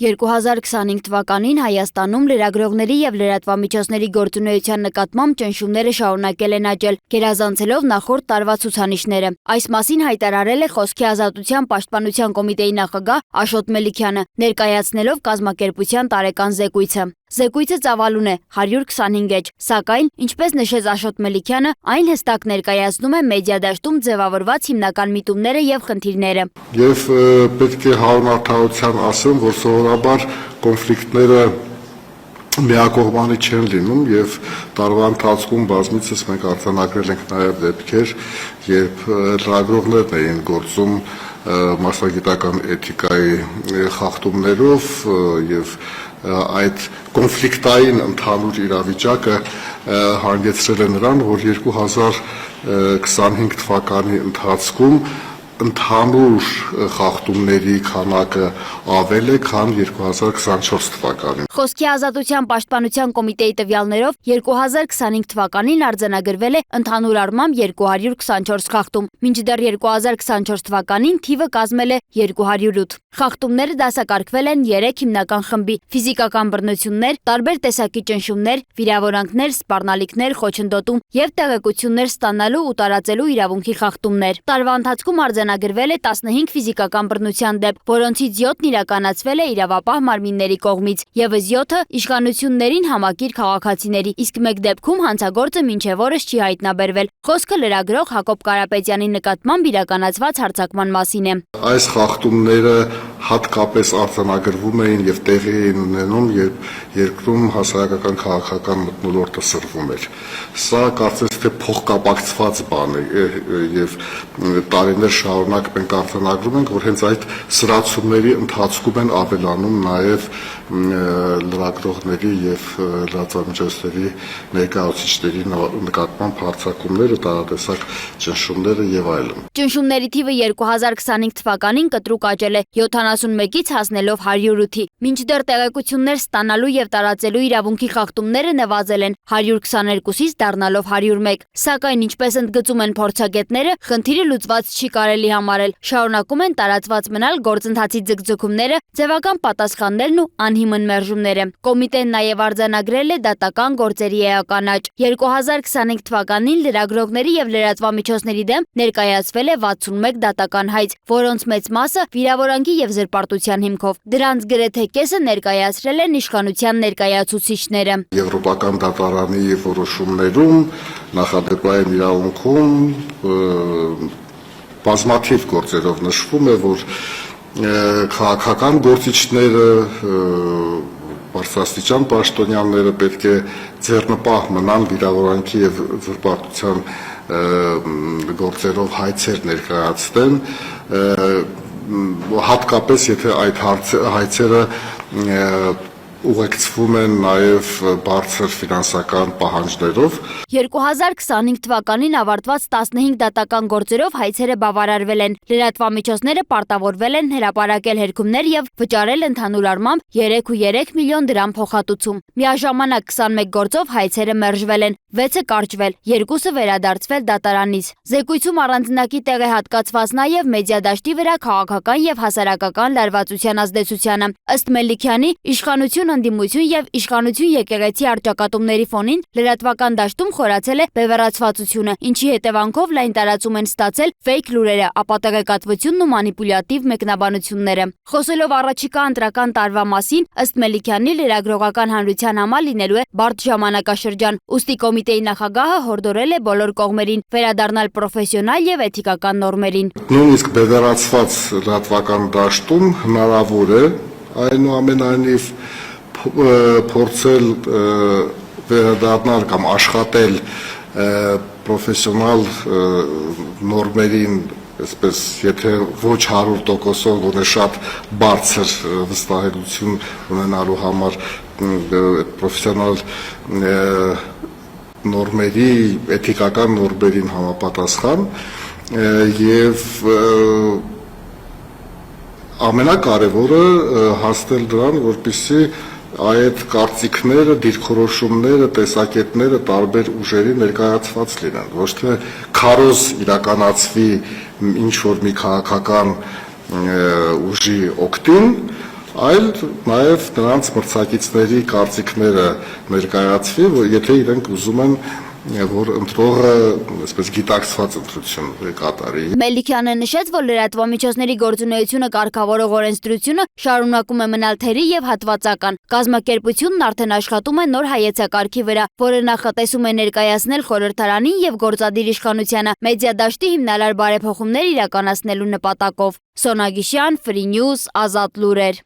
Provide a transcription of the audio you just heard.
2025 թվականին Հայաստանում լրագրողների եւ լրատվամիջոցների գործունեության նկատմամբ ճնշումները շարունակել են աճել, գերազանցելով նախորդ տարվա ցուցանիշները։ Այս մասին հայտարարել է Խոսքի ազատության պաշտպանության կոմիտեի նախագահ Աշոտ Մելիքյանը, ներկայացնելով կազմակերպության տարեկան զեկույցը։ Զեկույցը ծավալուն է 125 էջ, սակայն, ինչպես նշեց Աշոտ Մելիքյանը, այն հստակ ներկայացնում է մեդիա դաշտում ձևավորված հիմնական միտումները եւ խնդիրները։ Եվ պետք է հանրահավաքության ասեմ, որ սովորաբար կոնֆլիկտները միակողմանի չեն լինում եւ տարվա ընթացքում բազմիցս մենք արձանագրել ենք նաեւ դեպքեր, երբ լրագրողներն էին գործում մասնագիտական էթիկայի խախտումներով եւ այդ կոնֆլիկտային ընդհանուր իրավիճակը հանգեցրել է նրան, որ 2025 թվականի ընթացքում ընդհանուր խախտումների քանակը ավել է, քան 2024 թվականին։ Խոսքի ազատության պաշտպանության կոմիտեի տվյալներով 2025 թվականին արձանագրվել է ընդհանուր առմամբ 224 խախտում, մինչդեռ 2024 թվականին թիվը կազմել է 208։ Խախտումները դասակարգվել են 3 հիմնական խմբի՝ ֆիզիկական բռնություններ, տարբեր տեսակի ճնշումներ, վիրավորանքներ, սպառնալիքներ, խոչընդոտում եւ տեղեկություններ ստանալու ու տարածելու իրավունքի խախտումներ։ Տարվա ընթացքում արձանագրվել է 15 ֆիզիկական բռնության դեպք, որոնցից 7-ն իրականացվել է իրավապահ մարմինների կողմից, եւս 7-ը իշխանություններին համակիր քաղաքացիների, իսկ մեկ դեպքում հանցագործը մինչև օրս չի հայտնաբերվել։ Խոսքը լրագրող Հակոբ Կարապետյանի նկատմամբ իրականացված հարձակման մասին է։ Այս խախտումները հատկապես արձանագրվում էին եւ տեղի էին ունենում, երբ երկրում հասարակական քաղաքական մթնոլորտը սրվում էր։ Սա կարծես թե փոխկապակցված բան է եւ տարիներ շարունակ մենք արձանագրում ենք, որ հենց այդ սրացումների ընթացքում են ավելանում նաեւ լրագրողների եւ լրատվամիջոցների ներկայացուցիչների նկատմամբ հարձակումները, տարատեսակ ճնշումները եւ այլն։ Ճնշումների թիվը 2025 թվականին կտրուկ աճել է 71-ից հասնելով 108-ի, մինչդեռ տեղեկություններ ստանալու եւ տարածելու իրավունքի խախտումները նվազել են 122-ից դառնալով 101։ Սակայն, ինչպես ընդգծում են փորձագետները, խնդիրը լուծված չի կարելի համարել։ Շարունակում են տարածված մնալ գործընթացի ձգձգումները, ձևական պատասխաններն ու անհիմն մերժումները։ Կոմիտեն նաեւ արձանագրել է դատական գործերի էական աճ։ 2025 թվականին լրագրողների եւ լրատվամիջոցների դեմ ներկայացվել է 61 դատական հայց, որոնց մեծ մասը վիրավորանքի եւ զրպարտության հիմքով։ Դրանց գրեթե կեսը ներկայացրել են իշխանության ներկայացուցիչները։ Եվրոպական դատարանի որոշումներում նախադեպային իրավունքում բազմաթիվ գործերով նշվում է, որ քաղաքական գործիչները, բարձրաստիճան պաշտոնյաները պետք է ձեռնպահ մնան վիրավորանքի եւ զրպարտության գործերով հայցեր ներկայացնեն, հատկապես եթե այդ հայցերը ուղեկցվում են նաև բարձր ֆինանսական պահանջներով։ 2025 թվականին ավարտված 15 դատական գործերով հայցերը բավարարվել են։ Լրատվամիջոցները պարտավորվել են հրապարակել հերքումներ եւ վճարել ընդհանուր առմամբ 3.3 միլիոն դրամ փոխհատուցում։ Միաժամանակ 21 գործով հայցերը մերժվել են, 6-ը կարճվել, 2-ը վերադարձվել դատարանից։ Զեկույցում առանձնակի տեղ է հատկացված նաև մեդիա դաշտի վրա քաղաքական եւ հասարակական լարվածության ազդեցությանը։ Ըստ Մելիքյանի, իշխանություն ընդդիմություն եւ իշխանություն եկեղեցի առճակատումների ֆոնին լրատվական դաշտում խորացել է բևեռացվածությունը, ինչի հետևանքով լայն տարածում են ստացել ֆեյք լուրերը, ապատեղեկատվությունն ու մանիպուլյատիվ մեկնաբանությունները։ Խոսելով առաջիկա ընտրական տարվա մասին, ըստ Մելիքյանի, լրագրողական հանրության համար լինելու է բարդ ժամանակաշրջան, ուստի կոմիտեի նախագահը հորդորել է բոլոր կողմերին վերադառնալ պրոֆեսիոնալ եւ էթիկական նորմերին։ Նույնիսկ բևեռացված լրատվական դաշտում հնարավոր է այնուամենայնիվ փորձել վերադառնալ կամ աշխատել պրոֆեսիոնալ նորմերին, այսպես եթե ոչ 100%-ով, գոնե շատ բարձր վստահելիություն ունենալու համար պրոֆեսիոնալ նորմերի, էթիկական նորմերին համապատասխան եւ ամենակարևորը հասնել դրան, որպեսզի այդ կարծիքները, դիրքորոշումները, տեսակետները տարբեր ուժերի ներկայացված լինեն, ոչ թե քարոզ իրականացվի ինչ որ մի քաղաքական ուժի օգտին, այլ նաև նրանց մրցակիցների կարծիքները ներկայացվի, որ եթե իրենք ուզում են որ ընտրողը այսպես գիտակցված ընտրություն կատարի։ Մելիքյանը նշեց, որ լրատվամիջոցների գործունեությունը կարգավորող օրենսդրությունը շարունակում է մնալ թերի եւ հատվածական։ Կազմակերպությունն արդեն աշխատում է նոր հայեցակարգի վրա, որը նախատեսում է ներկայացնել խորհրդարանին եւ գործադիր իշխանությանը մեդիա դաշտի հիմնարար բարեփոխումներ իրականացնելու նպատակով։ Սոնա Գիշյան, Free News, Ազատ լուրեր։